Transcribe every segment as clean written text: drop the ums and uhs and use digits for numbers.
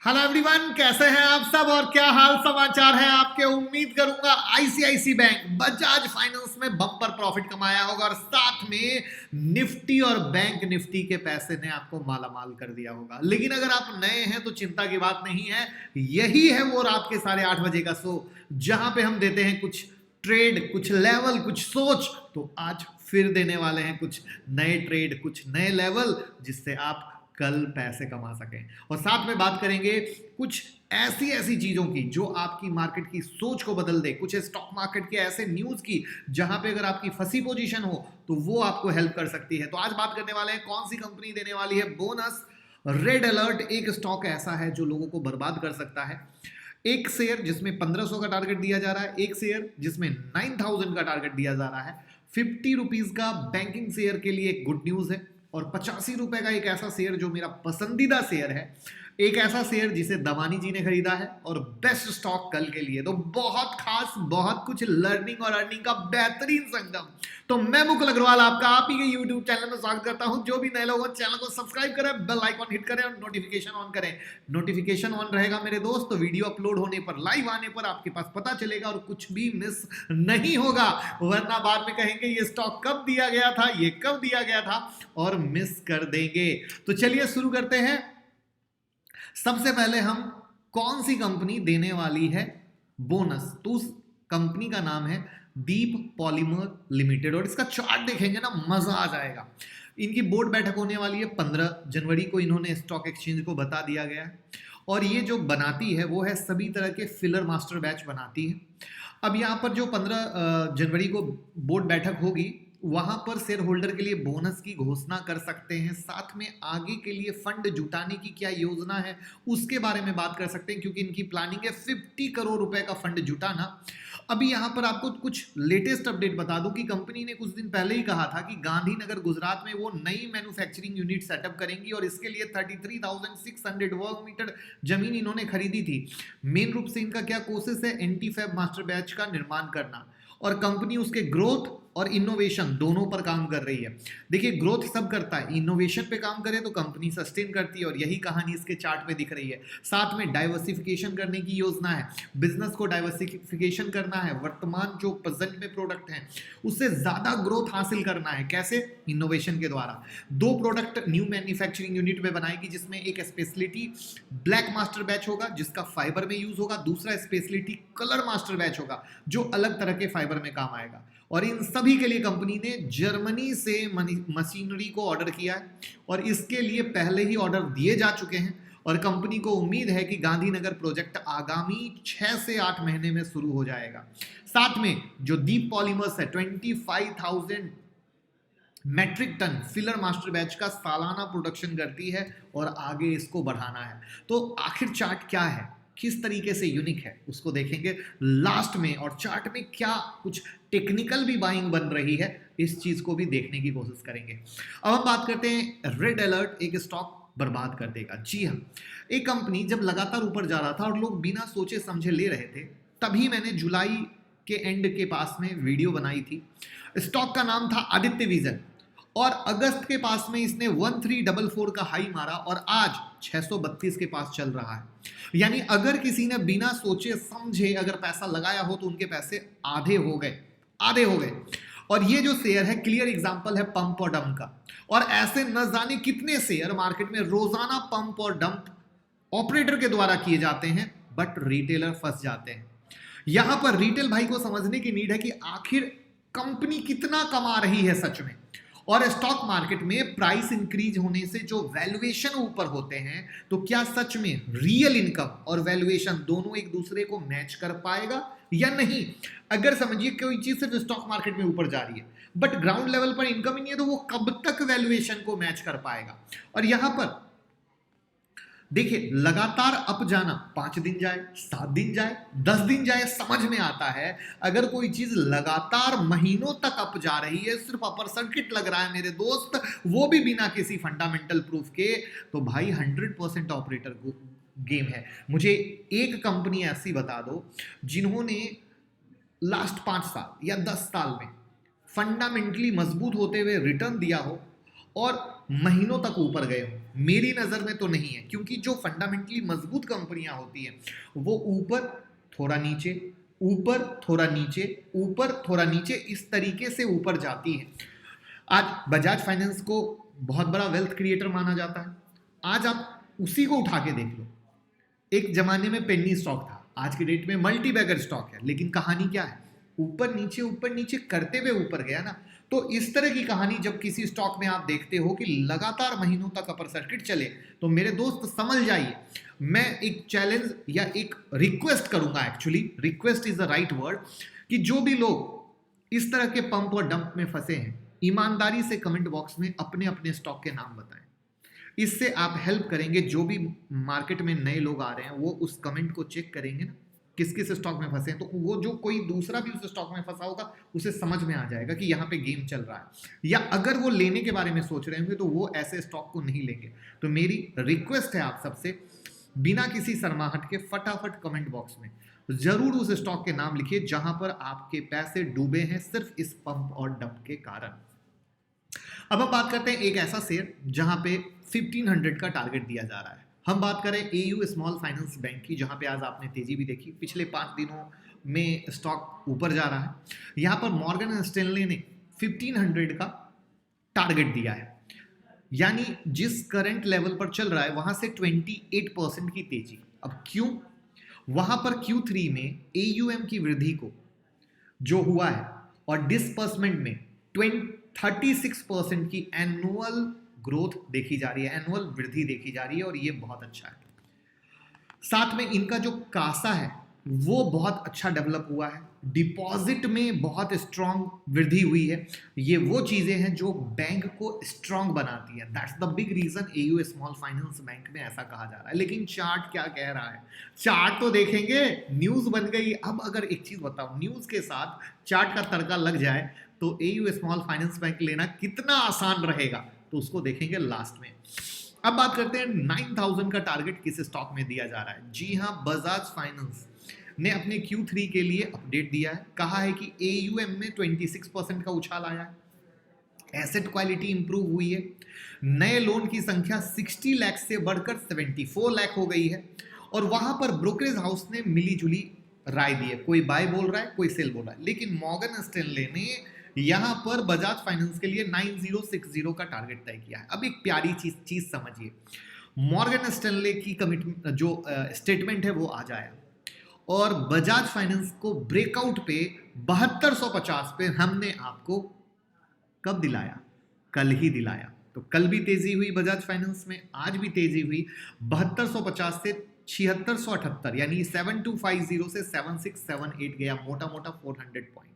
Hello everyone, कैसे हैं आप सब और क्या हाल समाचार है आपके। उम्मीद करूंगा आईसीआईसी बैंक, बजाज फाइनेंस में बम्पर प्रॉफिट कमाया होगा और साथ में निफ्टी और बैंक निफ्टी के पैसे ने आपको मालामाल कर दिया होगा। लेकिन अगर आप नए हैं तो चिंता की बात नहीं है। यही है वो रात के 8:30 का शो जहां पे हम देते हैं कुछ ट्रेड, कुछ लेवल, कुछ सोच। तो आज फिर देने वाले हैं कुछ नए ट्रेड, कुछ नए लेवल, जिससे आप कल पैसे कमा सकें। और साथ में बात करेंगे कुछ ऐसी ऐसी चीजों की जो आपकी मार्केट की सोच को बदल दे, कुछ स्टॉक मार्केट के ऐसे न्यूज की जहां पे अगर आपकी फंसी पोजीशन हो तो वो आपको हेल्प कर सकती है। तो आज बात करने वाले हैं कौन सी कंपनी देने वाली है बोनस। रेड अलर्ट एक स्टॉक ऐसा है जो लोगों को बर्बाद कर सकता है। एक शेयर जिसमें 1500 का टारगेट दिया जा रहा है, एक शेयर जिसमें 9000 का टारगेट दिया जा रहा है। 50 रुपीज का बैंकिंग शेयर के लिए एक गुड न्यूज है और 85 रुपए का एक ऐसा शेयर जो मेरा पसंदीदा शेयर है, एक ऐसा शेयर जिसे दमानी जी ने खरीदा है और बेस्ट स्टॉक कल के लिए। तो बहुत खास, बहुत कुछ लर्निंग और अर्निंग का बेहतरीन संगम। तो मैं मुकुल अग्रवाल आपका आप ही के यूट्यूब चैनल में स्वागत करता हूं। जो भी नए लोग हैं चैनल को सब्सक्राइब करें, बेल आइकॉन हिट करें और नोटिफिकेशन ऑन करें। नोटिफिकेशन ऑन रहेगा मेरे दोस्त तो वीडियो अपलोड होने पर, लाइव आने पर आपके पास पता चलेगा और कुछ भी मिस नहीं होगा। वरना बाद में कहेंगे ये स्टॉक कब दिया गया था, ये कब दिया गया था, और मिस कर देंगे। तो चलिए शुरू करते हैं। सबसे पहले हम कौन सी कंपनी देने वाली है बोनस, तो उस कंपनी का नाम है दीप पॉलीमर लिमिटेड। और इसका चार्ट देखेंगे ना, मजा आ जाएगा। इनकी बोर्ड बैठक होने वाली है 15 जनवरी को, इन्होंने स्टॉक एक्सचेंज को बता दिया गया है। और ये जो बनाती है वो है सभी तरह के फिलर मास्टर बैच बनाती है। अब यहाँ पर जो 15 जनवरी को बोर्ड बैठक होगी वहां पर शेयर होल्डर के लिए बोनस की घोषणा कर सकते हैं। साथ में आगे के लिए फंड जुटाने की क्या योजना है उसके बारे में बात कर सकते हैं, क्योंकि इनकी प्लानिंग है 50 करोड़ रुपए का फंड जुटाना। अभी यहां पर आपको कुछ लेटेस्ट अपडेट बता दूं कि कंपनी ने कुछ दिन पहले ही कहा था कि गांधीनगर गुजरात में वो नई मैन्युफैक्चरिंग यूनिट सेटअप करेंगी और इसके लिए 33,600 वर्ग मीटर जमीन इन्होंने खरीदी थी। मेन रूप से इनका क्या कोशिश है, एंटी फैब मास्टर बैच का निर्माण करना, और कंपनी उसके ग्रोथ और इनोवेशन दोनों पर काम कर रही है। देखिए, ग्रोथ सब करता है, इनोवेशन पे काम करे तो कंपनी सस्टेन करती है, और यही कहानी इसके चार्ट में दिख रही है। साथ में डाइवर्सिफिकेशन करने की योजना है, बिजनेस को डाइवर्सिफिकेशन करना है, वर्तमान जो प्रेजेंट में प्रोडक्ट हैं उससे ज्यादा ग्रोथ हासिल करना है। कैसे? इनोवेशन के द्वारा। 2 प्रोडक्ट न्यू मैन्युफैक्चरिंग यूनिट में बनाएगी, जिसमें एक स्पेशलिटी ब्लैक मास्टर बैच होगा जिसका फाइबर में यूज होगा, दूसरा स्पेशलिटी कलर मास्टर बैच होगा जो अलग तरह के फाइबर में काम आएगा। और इन सभी के लिए कंपनी ने जर्मनी से मशीनरी को ऑर्डर किया है और इसके लिए पहले ही ऑर्डर दिए जा चुके हैं। और कंपनी को उम्मीद है कि गांधीनगर प्रोजेक्ट आगामी 6 से 8 महीने में शुरू हो जाएगा। साथ में जो दीप पॉलीमर्स है 25,000 metric ton filler master batch का सालाना प्रोडक्शन करती है और आगे इसको बढ़ाना है। तो आखिर चार्ट क्या है, किस तरीके से यूनिक है, उसको देखेंगे लास्ट में। और चार्ट में क्या कुछ टेक्निकल भी बाइंग बन रही है, इस चीज को भी देखने की कोशिश करेंगे। अब हम बात करते हैं रेड अलर्ट एक स्टॉक बर्बाद कर देगा। जी हाँ, एक कंपनी जब लगातार ऊपर जा रहा था और लोग बिना सोचे समझे ले रहे थे, तभी मैंने जुलाई के एंड के पास में वीडियो बनाई थी। स्टॉक का नाम था आदित्य विजन और अगस्त के पास में इसने 1344 का हाई मारा और आज 632 के पास चल रहा है। यानी अगर किसी ने बिना सोचे समझे अगर पैसा लगाया हो तो उनके पैसे आधे हो गए। और ये जो शेयर है क्लियर एग्जांपल है पंप और डंप का। और ऐसे न जाने कितने शेयर मार्केट में रोजाना पंप और डंप ऑपरेटर के द्वारा किए जाते हैं, बट रिटेलर फंस जाते हैं। यहां पर रिटेल भाई को समझने की नीड है कि आखिर कंपनी कितना कमा रही है सच में। और स्टॉक मार्केट में प्राइस इंक्रीज होने से जो वैल्यूएशन ऊपर होते हैं, तो क्या सच में रियल इनकम और वैल्यूएशन दोनों एक दूसरे को मैच कर पाएगा या नहीं। अगर समझिए कोई चीज सिर्फ स्टॉक मार्केट में ऊपर जा रही है बट ग्राउंड लेवल पर इनकम ही नहीं है, तो वो कब तक वैल्यूएशन को मैच कर पाएगा। और यहां पर देखिए, लगातार अप जाना 5 दिन जाए, 7 दिन जाए, 10 दिन जाए, समझ में आता है। अगर कोई चीज लगातार महीनों तक अप जा रही है, सिर्फ अपर सर्किट लग रहा है मेरे दोस्त, वो भी बिना किसी फंडामेंटल प्रूफ के, तो भाई 100% ऑपरेटर गेम है। मुझे एक कंपनी ऐसी बता दो जिन्होंने लास्ट 5 साल या 10 साल में फंडामेंटली मजबूत होते हुए रिटर्न दिया हो और महीनों तक ऊपर गए हो। मेरी नजर में तो नहीं है, क्योंकि जो फंडामेंटली मजबूत कंपनियां होती हैं वो ऊपर थोड़ा नीचे, ऊपर थोड़ा नीचे, ऊपर थोड़ा नीचे, इस तरीके से ऊपर जाती है। आज बजाज फाइनेंस को बहुत बड़ा वेल्थ क्रिएटर माना जाता है। आज आप उसी को उठा के देख लो, एक जमाने में पेनी स्टॉक था, आज की डेट में मल्टी बैगर स्टॉक है, लेकिन कहानी क्या है, ऊपर नीचे करते हुए ऊपर गया ना। तो इस तरह की कहानी जब किसी स्टॉक में आप देखते हो कि लगातार महीनों तक अपर सर्किट चले, तो मेरे दोस्त समझ जाइए, मैं एक चैलेंज या एक रिक्वेस्ट करूंगा, actually request is the right word, कि जो भी लोग इस तरह के पंप और डंप में फंसे हैं, ईमानदारी से कमेंट बॉक्स में अपने अपने स्टॉक के नाम बताएं। इससे आप हेल्प करेंगे, जो भी मार्केट में नए लोग आ रहे हैं वो उस कमेंट को चेक करेंगे ना, किस किस स्टॉक में फंसे हैं, तो वो जो कोई दूसरा भी उस स्टॉक में फंसा होगा उसे समझ में आ जाएगा कि यहाँ पे गेम चल रहा है। या अगर वो लेने के बारे में सोच रहे होंगे तो वो ऐसे स्टॉक को नहीं लेंगे। तो मेरी रिक्वेस्ट है आप सबसे, बिना किसी शर्माहट के फटाफट कमेंट बॉक्स में जरूर उस स्टॉक के नाम लिखिए जहां पर आपके पैसे डूबे हैं सिर्फ इस पंप और डंप के कारण। अब हम बात करते हैं एक ऐसा शेयर जहां पे 1500 का टारगेट दिया जा रहा है। हम बात करें एयू स्मॉल फाइनेंस बैंक की, जहां पे आज आपने तेजी भी देखी, पिछले 5 दिनों में स्टॉक ऊपर जा रहा है। यहां पर मॉर्गन स्टैनले ने 1500 का टारगेट दिया है, यानी जिस करंट लेवल पर चल रहा है वहां से 28% की तेजी। अब क्यों? वहां पर Q3 में AUM की वृद्धि को जो हुआ है और डिसबर्समेंट में 36% की एनुअल ग्रोथ देखी जा रही है, एनुअल वृद्धि देखी जा रही है, और ये बहुत अच्छा है। साथ में इनका जो कासा है वो बहुत अच्छा डेवलप हुआ है, डिपॉजिट में बहुत स्ट्रांग वृद्धि हुई है। ये वो चीजें हैं जो बैंक को स्ट्रांग बनाती है। That's the big reason AU small finance bank में ऐसा कहा जा रहा है। लेकिन चार्ट क्या कह रहा है, चार्ट तो देखेंगे, न्यूज बन गई। अब अगर एक चीज बताओ, न्यूज के साथ चार्ट का तड़का लग जाए तो एयू स्मॉल फाइनेंस बैंक लेना कितना आसान रहेगा, तो उसको देखेंगे लास्ट में। अब बात करते हैं 9000 का टारगेट किस स्टॉक में दिया जा रहा है। जी हां, बजाज फाइनेंस ने अपने Q3 के लिए अपडेट दिया है, कहा है कि AUM में 26% का उछाल आया है, एसेट क्वालिटी इंप्रूव हुई है, नए लोन की संख्या 60 लाख से बढ़कर 74 लाख हो गई है, और वहां पर ब्रोकरेज हाउस ने मिली जुली राय दी है, कोई बाय बोल रहा है, कोई सेल बोल रहा है। लेकिन मॉर्गन स्टैनले ने यहां पर बजाज फाइनेंस के लिए 9060 का टारगेट तय किया है। अब एक प्यारी चीज समझिए, मॉर्गन स्टैनले की कमिटमेंट जो स्टेटमेंट है वो आ जाए, और बजाज फाइनेंस को ब्रेकआउट पे 7250 पे हमने आपको कब दिलाया? कल ही दिलाया। तो कल भी तेजी हुई बजाज फाइनेंस में, आज भी तेजी हुई 7250 से 7678, यानी 7250 से 7678 गया, मोटा मोटा 400 पॉइंट।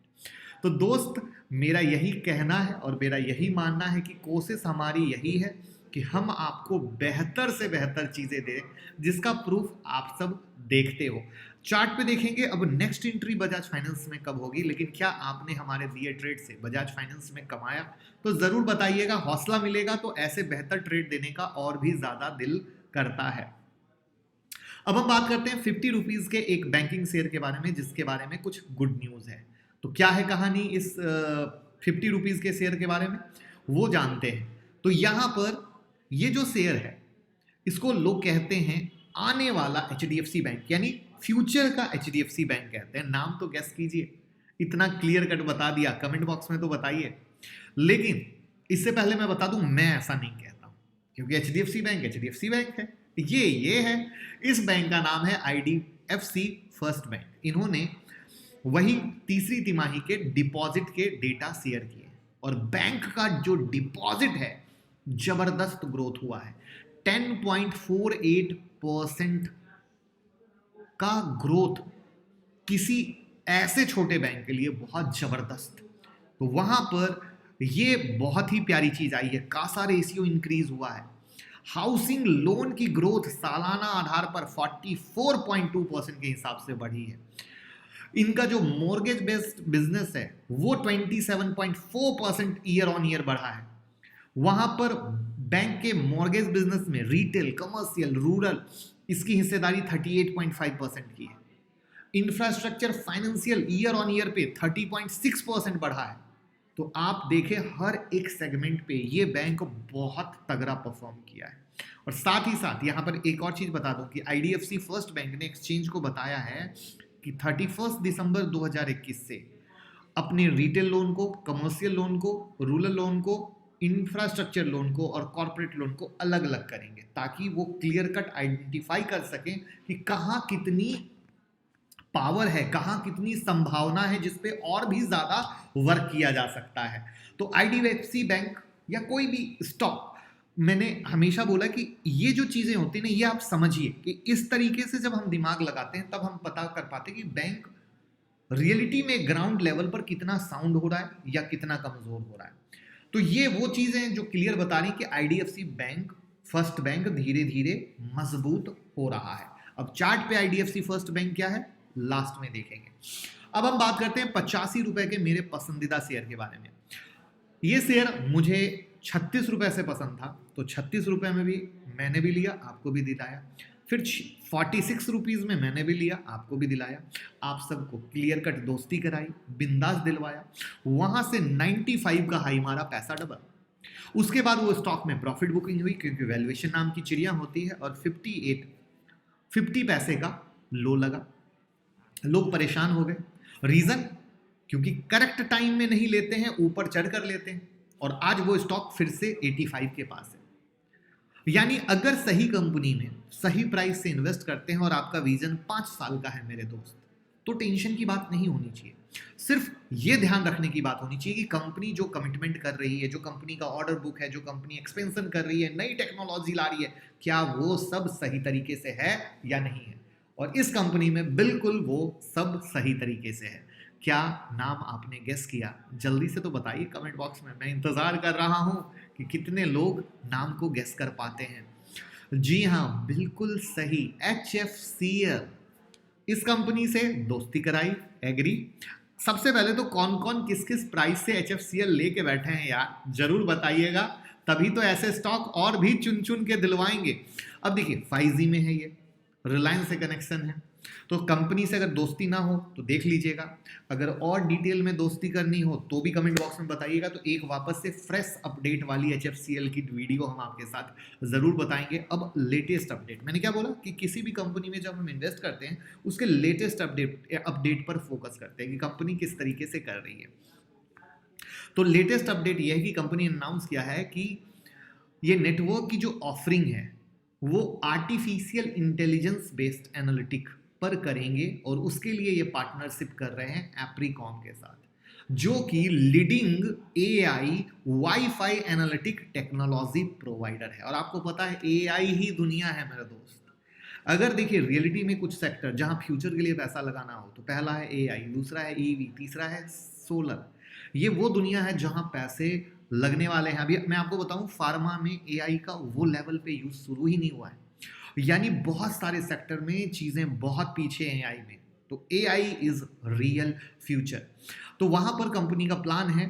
तो दोस्त, मेरा यही कहना है और मेरा यही मानना है कि कोशिश हमारी यही है कि हम आपको बेहतर से बेहतर चीजें दें, जिसका प्रूफ आप सब देखते हो। चार्ट पे देखेंगे अब नेक्स्ट एंट्री बजाज फाइनेंस में कब होगी, लेकिन क्या आपने हमारे दिए ट्रेड से बजाज फाइनेंस में कमाया? तो जरूर बताइएगा, हौसला मिलेगा तो ऐसे बेहतर ट्रेड देने का और भी ज्यादा दिल करता है। अब हम बात करते हैं 50 रुपीज के एक बैंकिंग शेयर के बारे में, जिसके बारे में कुछ गुड न्यूज है। तो क्या है कहानी इस 50 रुपीज के शेयर के बारे में, वो जानते हैं। तो यहां पर ये जो शेयर है इसको लोग कहते हैं आने वाला HDFC बैंक, यानी फ्यूचर का HDFC बैंक कहते हैं। नाम तो गेस कीजिए, इतना क्लियर कट बता दिया, कमेंट बॉक्स में तो बताइए। लेकिन इससे पहले मैं बता दूं, मैं ऐसा नहीं कहता हूं, क्योंकि HDFC बैंक है, ये है। इस बैंक का नाम है IDFC फर्स्ट बैंक। इन्होंने वही तीसरी तिमाही के डिपॉजिट के डेटा शेयर किए, और बैंक का जो डिपॉजिट है जबरदस्त ग्रोथ हुआ है, 10.48% का ग्रोथ किसी ऐसे छोटे बैंक के लिए बहुत जबरदस्त। तो वहां पर ये बहुत ही प्यारी चीज आई है, कासा रेशियो इंक्रीज हुआ है, हाउसिंग लोन की ग्रोथ सालाना आधार पर 44.2% के हिसाब से बढ़ी है। इनका जो मॉर्गेज बेस्ड बिजनेस है वो 27.4% ईयर ऑन ईयर बढ़ा है। वहां पर बैंक के मॉर्गेज बिजनेस में रिटेल, कमर्शियल, रूरल, इसकी हिस्सेदारी 38.5% की है। Infrastructure financial year on year पे 30.6% बढ़ा है। तो आप देखें हर एक सेगमेंट पे ये बैंक बहुत तगड़ा परफॉर्म किया है। और साथ ही साथ यहाँ पर एक और चीज बता दूं कि आईडीएफसी फर्स्ट बैंक ने एक्सचेंज को बताया है कि 31 दिसंबर 2021 से अपने रिटेल लोन को, कमर्शियल लोन को, रूरल लोन को, इंफ्रास्ट्रक्चर लोन को और कॉर्पोरेट लोन को अलग अलग करेंगे, ताकि वो क्लियर कट आइडेंटिफाई कर सकें कि कहाँ कितनी पावर है, कहाँ कितनी संभावना है जिसपे और भी ज्यादा वर्क किया जा सकता है। तो आईडीएफसी बैंक या कोई भी स्टॉक, मैंने हमेशा बोला कि ये जो चीजें होती हैं ना, ये आप समझिए कि इस तरीके से जब हम दिमाग लगाते हैं तब हम पता कर पाते हैं कि बैंक रियलिटी में ग्राउंड लेवल पर कितना साउंड हो रहा है या कितना कमजोर हो रहा है। तो ये वो चीजें जो क्लियर बता रही कि आईडीएफसी बैंक, फर्स्ट बैंक धीरे धीरे मजबूत हो रहा है। अब चार्ट पे आईडीएफसी फर्स्ट बैंक क्या है लास्ट में देखेंगे। अब हम बात करते हैं 85 रुपए के मेरे पसंदीदा शेयर के बारे में। ये शेयर मुझे 36 रुपए से पसंद था, तो 36 रुपए में भी मैंने भी लिया, आपको भी दिलाया। फिर 46 रुपीज में मैंने भी लिया, आपको भी दिलाया। आप सबको क्लियर कट दोस्ती कराई, बिंदास दिलवाया। वहां से 95 का हाई मारा, पैसा डबल। उसके बाद वो स्टॉक में प्रॉफिट बुकिंग हुई क्योंकि वैल्यूएशन नाम की चिड़िया होती है, और 50 पैसे का लो लगा। लोग परेशान हो गए। रीजन, क्योंकि करेक्ट टाइम में नहीं लेते हैं, ऊपर चढ़ कर लेते हैं, और आज वो स्टॉक फिर से 85 के पास है। यानी अगर सही कंपनी में सही प्राइस से इन्वेस्ट करते हैं और आपका विजन 5 साल का है मेरे दोस्त, तो टेंशन की बात नहीं होनी चाहिए। सिर्फ ये ध्यान रखने की बात होनी चाहिए कि कंपनी जो कमिटमेंट कर रही है, जो कंपनी का ऑर्डर बुक है, जो कंपनी एक्सपेंशन कर रही है, नई टेक्नोलॉजी ला रही है, क्या वो सब सही तरीके से है या नहीं है। और इस कंपनी में बिल्कुल वो सब सही तरीके से है। क्या नाम आपने गेस किया? जल्दी से तो बताइए कमेंट बॉक्स में, मैं इंतजार कर रहा हूं कि कितने लोग नाम को गेस कर पाते हैं। जी हाँ, बिल्कुल सही, HFCL। इस कंपनी से दोस्ती कराई, एग्री। सबसे पहले तो कौन कौन किस किस प्राइस से HFCL लेके बैठे हैं यार, जरूर बताइएगा, तभी तो ऐसे स्टॉक और भी चुन चुन के दिलवाएंगे। अब देखिए 5G में है, ये रिलायंस से कनेक्शन है, तो कंपनी से अगर दोस्ती ना हो तो देख लीजिएगा। अगर और डिटेल में दोस्ती करनी हो तो भी कमेंट बॉक्स में बताइएगा, तो एक वापस से फ्रेश अपडेट वाली HFCL की वीडियो हम आपके साथ जरूर बताएंगे। अब लेटेस्ट अपडेट, मैंने क्या बोला कि किसी भी कंपनी में जब हम इन्वेस्ट करते हैं उसके लेटेस्ट अपडेट पर फोकस करते हैं कि कंपनी किस तरीके से कर रही है। तो लेटेस्ट अपडेट यह है कि कंपनी ने अनाउंस किया है कि ये नेटवर्क की जो ऑफरिंग है वो आर्टिफिशियल इंटेलिजेंस बेस्ड एनालिटिक पर करेंगे, और उसके लिए ये पार्टनरशिप कर रहे हैं एप्रीकॉम के साथ, जो कि leading AI wifi analytic technology provider है। और आपको पता है AI ही दुनिया है मेरे दोस्त। अगर देखिए रियलिटी में कुछ सेक्टर जहां फ्यूचर के लिए पैसा लगाना हो तो पहला है AI, दूसरा है EV, तीसरा है सोलर। ये वो दुनिया है जहां पैसे लगने वाले हैं। अभी मैं आपको बताऊं, फार्मा में AI का वो लेवल पे यूज शुरू ही नहीं हुआ है, यानी बहुत सारे सेक्टर में चीजें बहुत पीछे हैं AI में। तो AI इज रियल फ्यूचर। तो वहां पर कंपनी का प्लान है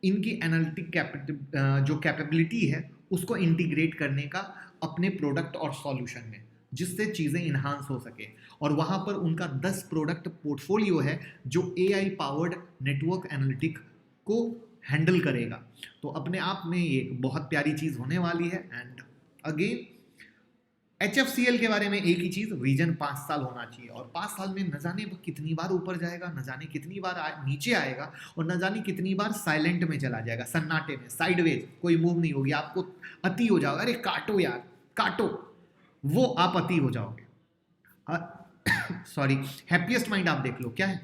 इनकी एनालिटिक जो कैपेबिलिटी है उसको इंटीग्रेट करने का अपने प्रोडक्ट और सॉल्यूशन में, जिससे चीजें इन्हांस हो सके। और वहां पर उनका 10 प्रोडक्ट पोर्टफोलियो है जो AI पावर्ड नेटवर्क एनालिटिक को हैंडल करेगा। तो अपने आप में ये बहुत प्यारी चीज होने वाली है। एंड अगेन HFCL के बारे में एक ही चीज, विजन 5 साल होना चाहिए, और 5 साल में न जाने कितनी बार ऊपर जाएगा, न जाने कितनी बार नीचे आएगा, और न जाने कितनी बार साइलेंट में चला जाएगा, सन्नाटे में, साइडवेज, कोई मूव नहीं होगी, आपको अति हो जाओगे, अरे काटो यार काटो, वो आप अति हो जाओगे। सॉरी, हैप्पीएस्ट माइंड आप देख लो, क्या है,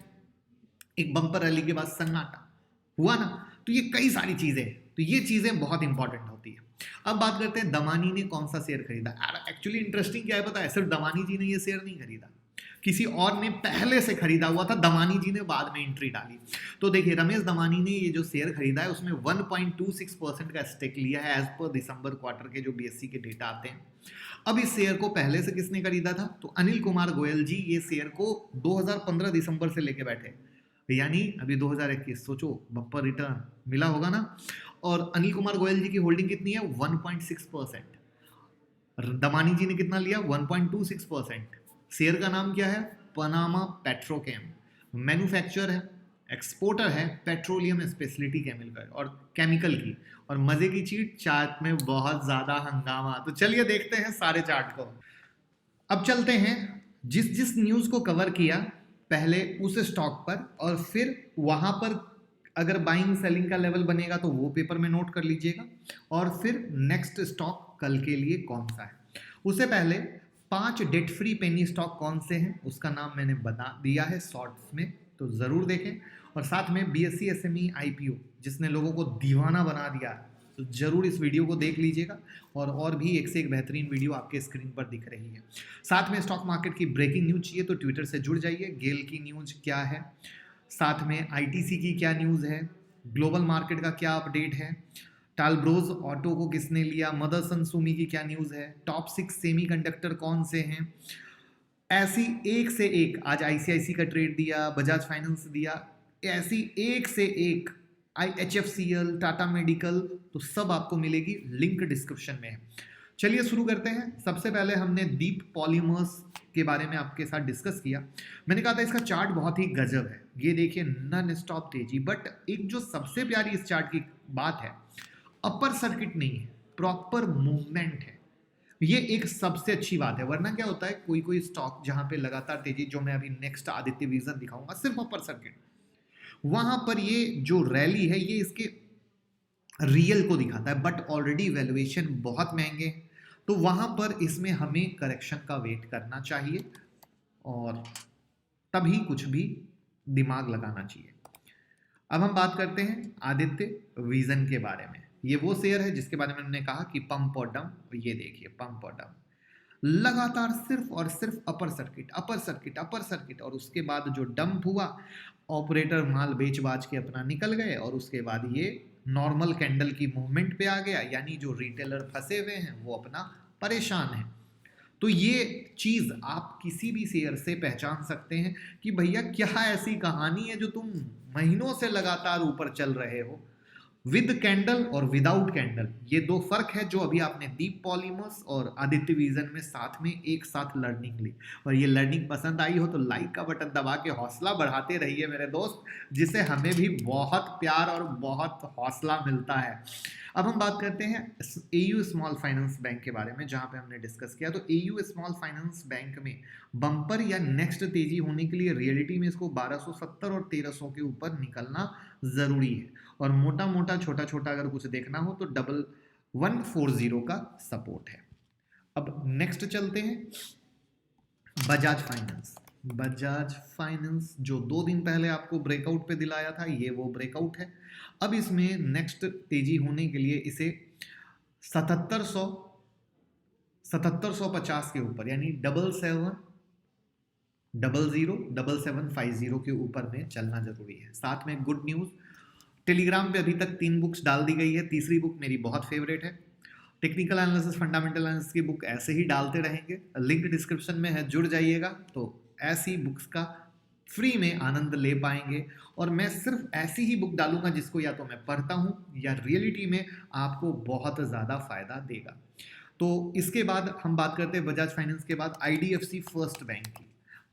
एक बम्पर रैली के बाद सन्नाटा हुआ ना। तो ये कई सारी चीजें हैं, तो ये चीजें बहुत इंपॉर्टेंट होती है। अब बात करते हैं दमानी ने कौन सा शेयर खरीदा। एक्चुअली इंटरेस्टिंग क्या है पता है, सिर्फ दमानी जी ने ये शेयर नहीं खरीदा, किसी और ने पहले से खरीदा हुआ था, दमानी जी ने बाद में एंट्री डाली। तो देखिए रमेश दमानी ने ये जो शेयर खरीदा है उसमें 1.26% का स्टेक लिया है एज पर दिसंबर क्वार्टर के जो BSE के डेटा आते हैं। अब इस शेयर को पहले से किसने खरीदा था, तो अनिल कुमार गोयल जी ये शेयर को 2015 दिसंबर से लेके बैठे, यानी अभी 2021, सोचो बम्पर रिटर्न मिला होगा ना। और अनिल कुमार गोयल जी की होल्डिंग कितनी है, 1.6%। दमानी जी ने कितना लिया, 1.26%। शेयर का नाम क्या है, पनामा पेट्रोकेम, मैन्युफैक्चर है, एक्सपोर्टर है पेट्रोलियम स्पेशलिटी केमिकल की। और मजे की चीज, चार्ट में बहुत ज्यादा हंगामा। तो चलिए देखते हैं सारे चार्ट को। अब चलते हैं, जिस जिस न्यूज को कवर किया पहले उस स्टॉक पर, और फिर वहां पर अगर बाइंग सेलिंग का लेवल बनेगा तो वो पेपर में नोट कर लीजिएगा, और फिर नेक्स्ट स्टॉक कल के लिए कौन सा है। उससे पहले 5 डेट फ्री पेनी स्टॉक कौन से हैं उसका नाम मैंने बता दिया है शॉर्ट्स में, तो जरूर देखें। और साथ में BSE SME IPO जिसने लोगों को दीवाना बना दिया, तो जरूर इस वीडियो को देख लीजिएगा। और भी एक से एक बेहतरीन वीडियो आपके स्क्रीन पर दिख रही है। साथ में स्टॉक मार्केट की ब्रेकिंग न्यूज चाहिए तो ट्विटर से जुड़ जाइए। गेल की न्यूज क्या है, साथ में ITC की क्या न्यूज़ है, ग्लोबल मार्केट का क्या अपडेट है, टालब्रोज ऑटो को किसने लिया, मदरसन सुमी की क्या न्यूज़ है, टॉप 6 सेमीकंडक्टर कौन से हैं, ऐसी एक से एक। आज ICICI का ट्रेड दिया, बजाज फाइनेंस दिया, ऐसी एक से एक HFCL, टाटा मेडिकल, तो सब आपको मिलेगी, लिंक डिस्क्रिप्शन में है। चलिए शुरू करते हैं। सबसे पहले हमने दीप पॉलीमर्स के बारे में आपके साथ डिस्कस किया। मैंने कहा था इसका चार्ट बहुत ही गजब है, ये देखिए नॉन स्टॉप तेजी। बट एक जो सबसे प्यारी इस चार्ट की बात है, अपर सर्किट नहीं है, प्रॉपर मूवमेंट है। ये एक सबसे अच्छी बात है। वरना क्या होता है, कोई कोई स्टॉक जहां पे लगातार तेजी, जो मैं अभी नेक्स्ट आदित्य विजन दिखाऊंगा, सिर्फ अपर सर्किट, वहां पर ये जो रैली है ये इसके रियल को दिखाता है, बट ऑलरेडी वैल्यूएशन बहुत महंगे हैं, तो वहां पर इसमें हमें करेक्शन का वेट करना चाहिए और तभी कुछ भी दिमाग लगाना चाहिए। अब हम बात करते हैं आदित्य विजन के बारे में। ये वो शेयर है जिसके बारे में हमने कहा कि पंप और डंप। ये देखिए पंप और डंप, लगातार सिर्फ और सिर्फ upper circuit upper circuit upper circuit, और उसके बाद जो डंप हुआ, ऑपरेटर माल बेच बाच के अपना निकल गए, और उसके बाद ये नॉर्मल कैंडल की मूवमेंट पे आ गया, यानी जो रिटेलर फंसे हुए हैं वो अपना परेशान है। तो ये चीज आप किसी भी शेयर से पहचान सकते हैं कि भैया क्या ऐसी कहानी है जो तुम महीनों से लगातार ऊपर चल रहे हो। विद कैंडल और विदाउट कैंडल, ये दो फर्क है जो अभी आपने दीप पॉलीमर्स और आदित्य विजन में साथ में एक साथ लर्निंग ली। और ये लर्निंग पसंद आई हो तो लाइक का बटन दबा के हौसला बढ़ाते रहिए मेरे दोस्त, जिससे हमें भी बहुत प्यार और बहुत हौसला मिलता है। अब हम बात करते हैं AU स्मॉल फाइनेंस बैंक के बारे में, जहां पे हमने डिस्कस किया। तो AU स्मॉल फाइनेंस बैंक में बम्पर या नेक्स्ट तेजी होने के लिए रियलिटी में इसको 1270 और 1300 के ऊपर निकलना जरूरी है, और मोटा मोटा छोटा छोटा अगर कुछ देखना हो तो 1140 का सपोर्ट है। अब नेक्स्ट चलते हैं बजाज फाइनेंस। बजाज फाइनेंस जो 2 दिन पहले आपको ब्रेकआउट पे दिलाया था, ये वो ब्रेकआउट है। अब इसमें नेक्स्ट तेजी होने के लिए इसे 7750 के ऊपर, यानी 7750 के ऊपर में चलना जरूरी है। साथ में गुड न्यूज, टेलीग्राम पे अभी तक 3 बुक्स डाल दी गई है। तीसरी बुक मेरी बहुत फेवरेट है, टेक्निकल एनालिसिस फंडामेंटल एनालिसिस की बुक ऐसे ही डालते रहेंगे, लिंक डिस्क्रिप्शन में है, जुड़ जाइएगा तो ऐसी बुक्स का फ्री में आनंद ले पाएंगे। और मैं सिर्फ ऐसी ही बुक डालूंगा जिसको या तो मैं पढ़ता हूं या रियलिटी में आपको बहुत ज़्यादा फायदा देगा। तो इसके बाद हम बात करते हैं बजाज फाइनेंस के बाद IDFC फर्स्ट बैंक की।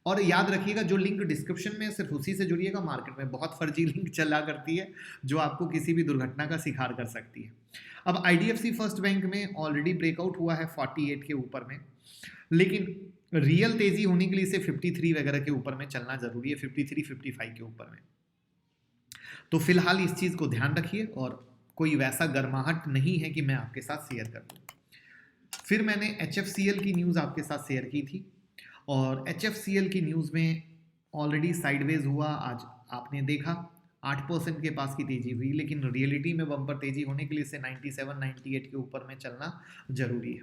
और याद रखिएगा जो लिंक डिस्क्रिप्शन में सिर्फ उसी से जुड़िएगा, मार्केट में बहुत फर्जी लिंक चला करती है जो आपको किसी भी दुर्घटना का शिकार कर सकती है। अब IDFC फर्स्ट बैंक में ऑलरेडी ब्रेकआउट हुआ है 48 के ऊपर में, लेकिन रियल तेजी होने के लिए इसे 53 वगैरह के ऊपर में चलना जरूरी है, 53-55 के ऊपर में। तो फिलहाल इस चीज को ध्यान रखिए, और कोई वैसा गर्माहट नहीं है कि मैं आपके साथ शेयर कर दूं। फिर मैंने HFCL की न्यूज आपके साथ शेयर की थी, और HFCL की न्यूज में ऑलरेडी साइडवेज हुआ। आज आपने देखा 8% के पास की तेजी हुई, लेकिन रियलिटी में बम्पर तेजी होने के लिए इसे 97-98 के ऊपर में चलना जरूरी है।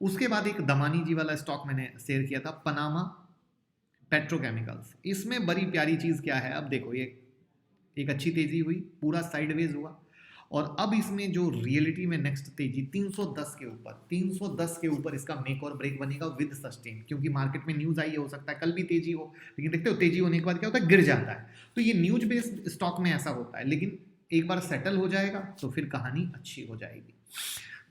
उसके बाद एक दमानी जी वाला स्टॉक मैंने शेयर किया था, पनामा पेट्रोकेमिकल्स। इसमें बड़ी प्यारी चीज क्या है, अब देखो ये एक अच्छी तेजी हुई, पूरा साइडवेज हुआ, और अब इसमें जो रियलिटी में नेक्स्ट तेजी 310 के ऊपर इसका मेक और ब्रेक बनेगा विद सस्टेन, क्योंकि मार्केट में न्यूज आई है, हो सकता है कल भी तेजी हो, लेकिन देखते हो तेजी होने के बाद क्या होता है, गिर जाता है। तो ये न्यूज बेस्ड स्टॉक में ऐसा होता है, लेकिन एक बार सेटल हो जाएगा तो फिर कहानी अच्छी हो जाएगी।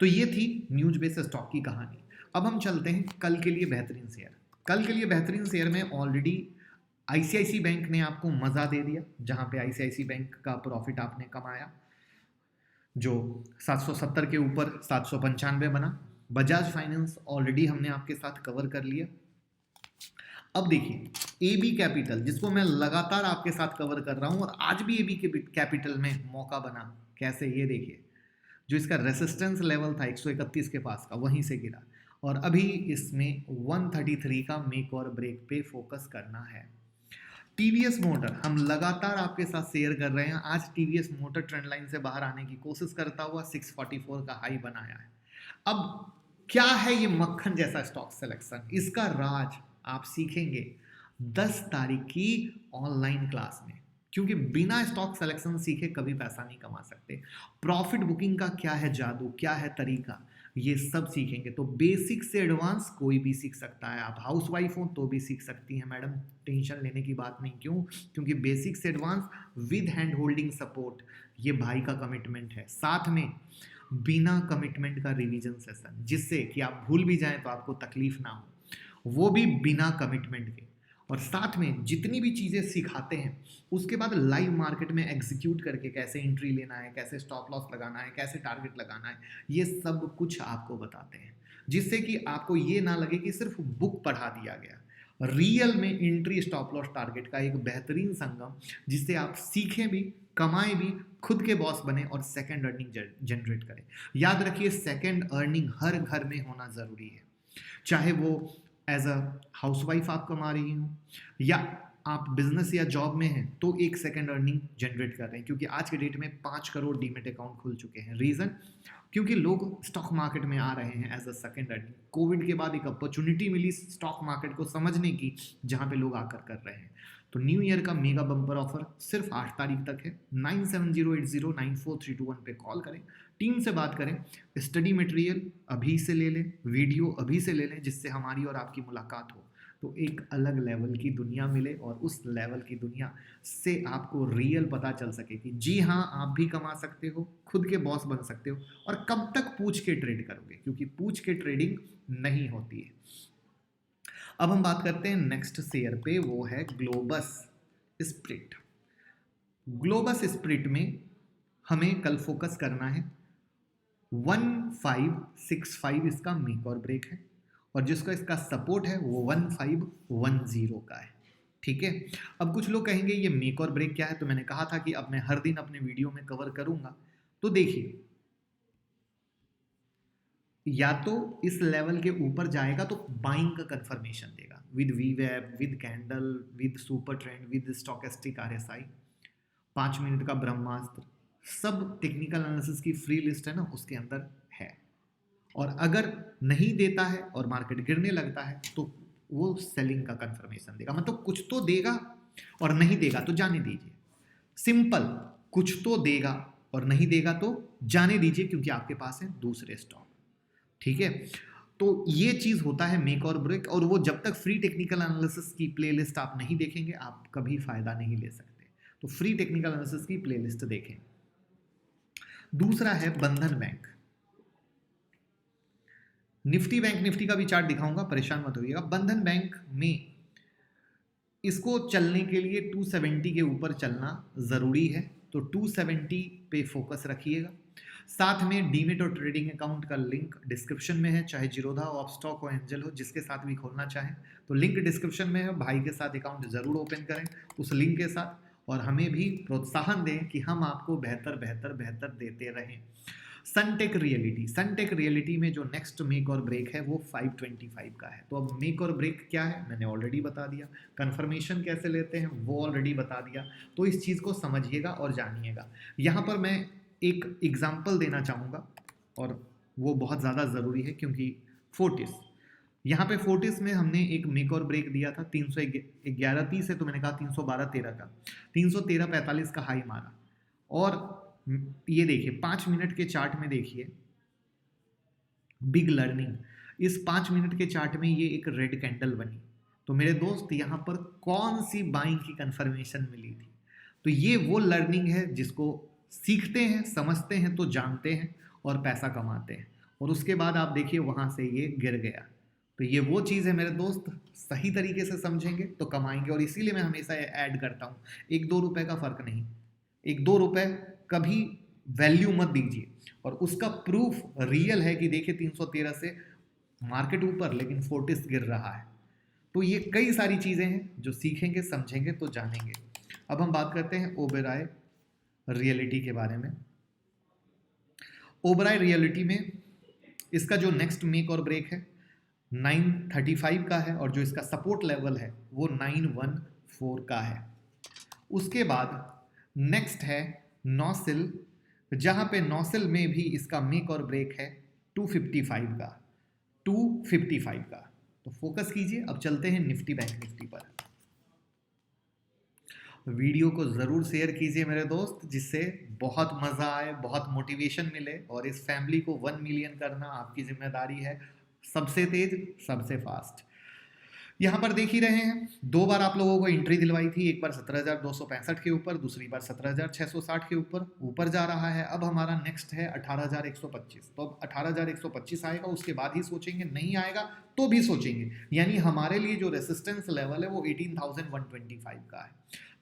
तो ये थी न्यूज बेस्ड स्टॉक की कहानी। अब हम चलते हैं कल के लिए बेहतरीन शेयर। कल के लिए बेहतरीन शेयर में ऑलरेडी आईसीआईसी बैंक ने आपको मजा दे दिया, जहां पे आईसीआईसी बैंक का प्रॉफिट आपने कमाया जो 770 के ऊपर 795 बना। बजाज फाइनेंस ऑलरेडी हमने आपके साथ कवर कर लिया। अब देखिए एबी कैपिटल, जिसको मैं लगातार आपके साथ कवर कर रहा हूं और आज भी एबी कैपिटल में मौका बना। कैसे, ये देखिए, जो इसका रेसिस्टेंस लेवल था 131 के पास का, वहीं से गिरा और अभी इसमें 133 का मेक और ब्रेक पे फोकस करना है। टीवीएस मोटर हम लगातार आपके साथ शेयर कर रहे हैं। आज टीवीएस मोटर ट्रेंड लाइन से बाहर आने की कोशिश करता हुआ 644 का हाई बनाया है। अब क्या है ये मक्खन जैसा स्टॉक सिलेक्शन, इसका राज आप सीखेंगे 10 तारीख की ऑनलाइन क्लास में, क्योंकि बिना स्टॉक सिलेक्शन सीखे कभी पैसा नहीं कमा सकते। प्रॉफिट बुकिंग का क्या है जादू, क्या है तरीका, ये सब सीखेंगे। तो बेसिक से एडवांस कोई भी सीख सकता है। आप हाउसवाइफ हो तो भी सीख सकती हैं मैडम, टेंशन लेने की बात नहीं। क्यों? क्योंकि बेसिक से advance with hand holding support, ये भाई का कमिटमेंट है। साथ में बिना कमिटमेंट का रिवीजन सेशन, जिससे कि आप भूल भी जाएं तो आपको तकलीफ ना हो, वो भी बिना कमिटमेंट के। और साथ में जितनी भी चीज़ें सिखाते हैं उसके बाद लाइव मार्केट में एग्जीक्यूट करके कैसे एंट्री लेना है, कैसे स्टॉप लॉस लगाना है, कैसे टारगेट लगाना है, ये सब कुछ आपको बताते हैं, जिससे कि आपको ये ना लगे कि सिर्फ बुक पढ़ा दिया गया। रियल में एंट्री स्टॉप लॉस टारगेट का एक बेहतरीन संगम, जिससे आप सीखें भी, कमाएं भी, खुद के बॉस बने और सेकंड अर्निंग जनरेट करें। याद रखिए सेकंड अर्निंग हर घर में होना ज़रूरी है, चाहे वो एज अ हाउसवाइफ आप कमा रही हो या आप बिजनेस या जॉब में हैं तो एक सेकंड अर्निंग जनरेट कर रहे हैं। क्योंकि आज के डेट में 5 करोड़ डीमेट अकाउंट खुल चुके हैं। रीज़न, क्योंकि लोग स्टॉक मार्केट में आ रहे हैं as a second earning. Covid के बाद एक अपॉर्चुनिटी मिली स्टॉक मार्केट को समझने की, जहां पे लोग आकर कर रहे हैं। तो न्यू ईयर का मेगा बम्पर ऑफर सिर्फ 8 तारीख तक है। 9708094321 पे कॉल करें, टीम से बात करें, स्टडी मटेरियल अभी से ले लें, वीडियो अभी से ले लें, जिससे हमारी और आपकी मुलाकात हो तो एक अलग लेवल की दुनिया मिले और उस लेवल की दुनिया से आपको रियल पता चल सके कि जी हाँ आप भी कमा सकते हो, खुद के बॉस बन सकते हो। और कब तक पूछ के ट्रेड करोगे, क्योंकि पूछ के ट्रेडिंग नहीं होती है। अब हम बात करते हैं नेक्स्ट शेयर पे, वो है ग्लोबस स्प्रिट। ग्लोबस स्प्रिट में हमें कल फोकस करना है 1565 इसका मेक और ब्रेक है और जिसका इसका सपोर्ट है वो 1510 का है। ठीक है, अब कुछ लोग कहेंगे ये मेक और ब्रेक क्या है, तो मैंने कहा था कि अब मैं हर दिन अपने वीडियो में कवर करूंगा। तो देखिए, या तो इस लेवल के ऊपर जाएगा तो बाइंग का कंफर्मेशन देगा विद वीवेब, with candle, with super trend, with stochastic RSI, 5 minute का ब्रह्मास्त्र, सब टेक्निकल एनालिसिस की फ्री लिस्ट है ना, उसके अंदर है। और अगर नहीं देता है और मार्केट गिरने लगता है तो वो सेलिंग का कंफर्मेशन देगा। मतलब कुछ तो देगा और नहीं देगा तो जाने दीजिए। सिंपल, कुछ तो देगा और नहीं देगा तो जाने दीजिए, क्योंकि आपके पास है दूसरे स्टॉक। ठीक है, तो ये चीज होता है मेक और ब्रेक, और वो जब तक फ्री टेक्निकल एनालिसिस की प्लेलिस्ट आप नहीं देखेंगे आप कभी फायदा नहीं ले सकते। तो फ्री टेक्निकल एनालिसिस की प्लेलिस्ट देखें। दूसरा है बंधन बैंक। निफ्टी बैंक निफ्टी का भी चार्ट दिखाऊंगा, परेशान मत होइएगा। बंधन बैंक में इसको चलने के लिए 270 के ऊपर चलना जरूरी है, तो 270 पे फोकस रखिएगा। साथ में डीमेट और ट्रेडिंग अकाउंट का लिंक डिस्क्रिप्शन में है, चाहे जीरोधा हो, अपस्टॉक हो, एंजल हो, जिसके साथ भी खोलना चाहें तो लिंक डिस्क्रिप्शन में है। भाई के साथ अकाउंट जरूर ओपन करें उस लिंक के साथ, और हमें भी प्रोत्साहन दें कि हम आपको बेहतर बेहतर बेहतर देते रहें। सनटेक रियलिटी, सनटेक रियलिटी में जो नेक्स्ट मेक और ब्रेक है वो 525 का है। तो अब मेक और ब्रेक क्या है मैंने ऑलरेडी बता दिया, कंफर्मेशन कैसे लेते हैं वो ऑलरेडी बता दिया। तो इस चीज़ को समझिएगा और जानिएगा। यहाँ पर मैं एक एग्जाम्पल देना चाहूँगा और वो बहुत ज़्यादा ज़रूरी है, क्योंकि फोर्टिस, यहाँ पे फोर्टिस में हमने एक मेक और ब्रेक दिया था 311.30 है, तो मैंने कहा 312.13 का, 313.45 का हाई मारा। और ये देखिए 5 मिनट के चार्ट में देखिए, बिग लर्निंग, इस 5 मिनट के चार्ट में ये एक रेड कैंडल बनी। तो मेरे दोस्त यहाँ पर कौन सी बाइंग की कंफर्मेशन मिली थी? तो ये वो लर्निंग है जिसको सीखते हैं, समझते हैं तो जानते हैं और पैसा कमाते हैं। और उसके बाद आप देखिए वहाँ से ये गिर गया, तो तो ये वो चीज़ है मेरे दोस्त, सही तरीके से समझेंगे तो कमाएंगे। और इसीलिए मैं हमेशा ऐड करता हूँ, 1-2 रुपए का फ़र्क नहीं, 1-2 रुपए कभी वैल्यू मत दीजिए। और उसका प्रूफ रियल है कि देखिए 313 से मार्केट ऊपर, लेकिन फोर्टिस गिर रहा है। तो ये कई सारी चीज़ें हैं जो सीखेंगे समझेंगे तो जानेंगे। अब हम बात करते हैं ओबेरॉय रियलिटी के बारे में। ओबेरॉय रियलिटी में इसका जो नेक्स्ट मेक और ब्रेक है 935 का है, और जो इसका सपोर्ट लेवल है वो 914 का है। उसके बाद नेक्स्ट है नॉसिल, जहां पे नॉसिल में भी इसका मेक और ब्रेक है 255 का, 255 का। तो फोकस कीजिए। अब चलते हैं निफ्टी बैंक निफ्टी पर। वीडियो को ज़रूर शेयर कीजिए मेरे दोस्त, जिससे बहुत मज़ा आए, बहुत मोटिवेशन मिले, और इस फैमिली को 1 मिलियन करना आपकी जिम्मेदारी है। सबसे तेज, सबसे फास्ट। यहाँ पर देख ही रहे हैं, 2 बार आप लोगों को एंट्री दिलवाई थी, एक बार 17,265 के ऊपर, दूसरी बार 17,660 के ऊपर जा रहा है। अब हमारा नेक्स्ट है 18,125। तो अब 18,125 आएगा, उसके बाद ही सोचेंगे, नहीं आएगा तो भी सोचेंगे। यानी हमारे लिए जो रेसिस्टेंस लेवल है वो 18,125 का है।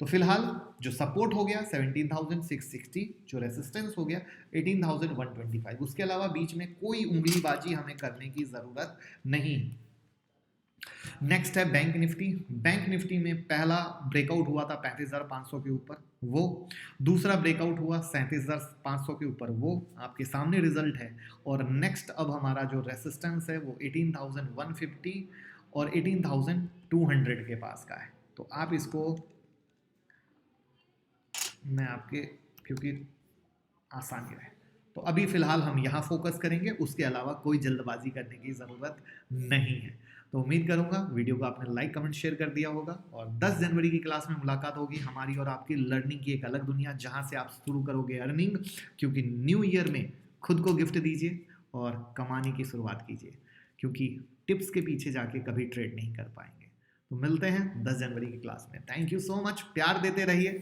तो फिलहाल जो सपोर्ट हो गया 17,660, जो रेसिस्टेंस हो गया 18,125। उसके अलावा बीच में कोई उंगलीबाजी हमें करने की ज़रूरत नहीं। नेक्स्ट है बैंक निफ्टी। बैंक निफ्टी में पहला ब्रेकआउट हुआ था 35,500 के ऊपर, वो दूसरा ब्रेकआउट हुआ 37,500 के ऊपर, वो आपके सामने रिजल्ट है। और नेक्स्ट अब हमारा जो रेसिस्टेंस है वो 18,150 और 18,200 के पास का है। तो आप इसको, मैं आपके, क्योंकि आसानी रहे, तो अभी फिलहाल हम यहाँ फोकस करेंगे, उसके अलावा कोई जल्दबाजी करने की ज़रूरत नहीं है। तो उम्मीद करूँगा वीडियो को आपने लाइक कमेंट शेयर कर दिया होगा, और 10 जनवरी की क्लास में मुलाकात होगी हमारी और आपकी लर्निंग की एक अलग दुनिया, जहाँ से आप शुरू करोगे अर्निंग। क्योंकि न्यू ईयर में खुद को गिफ्ट दीजिए और कमाने की शुरुआत कीजिए, क्योंकि टिप्स के पीछे जाके कभी ट्रेड नहीं कर पाएंगे। तो मिलते हैं 10 जनवरी की क्लास में। थैंक यू सो मच, प्यार देते रहिए।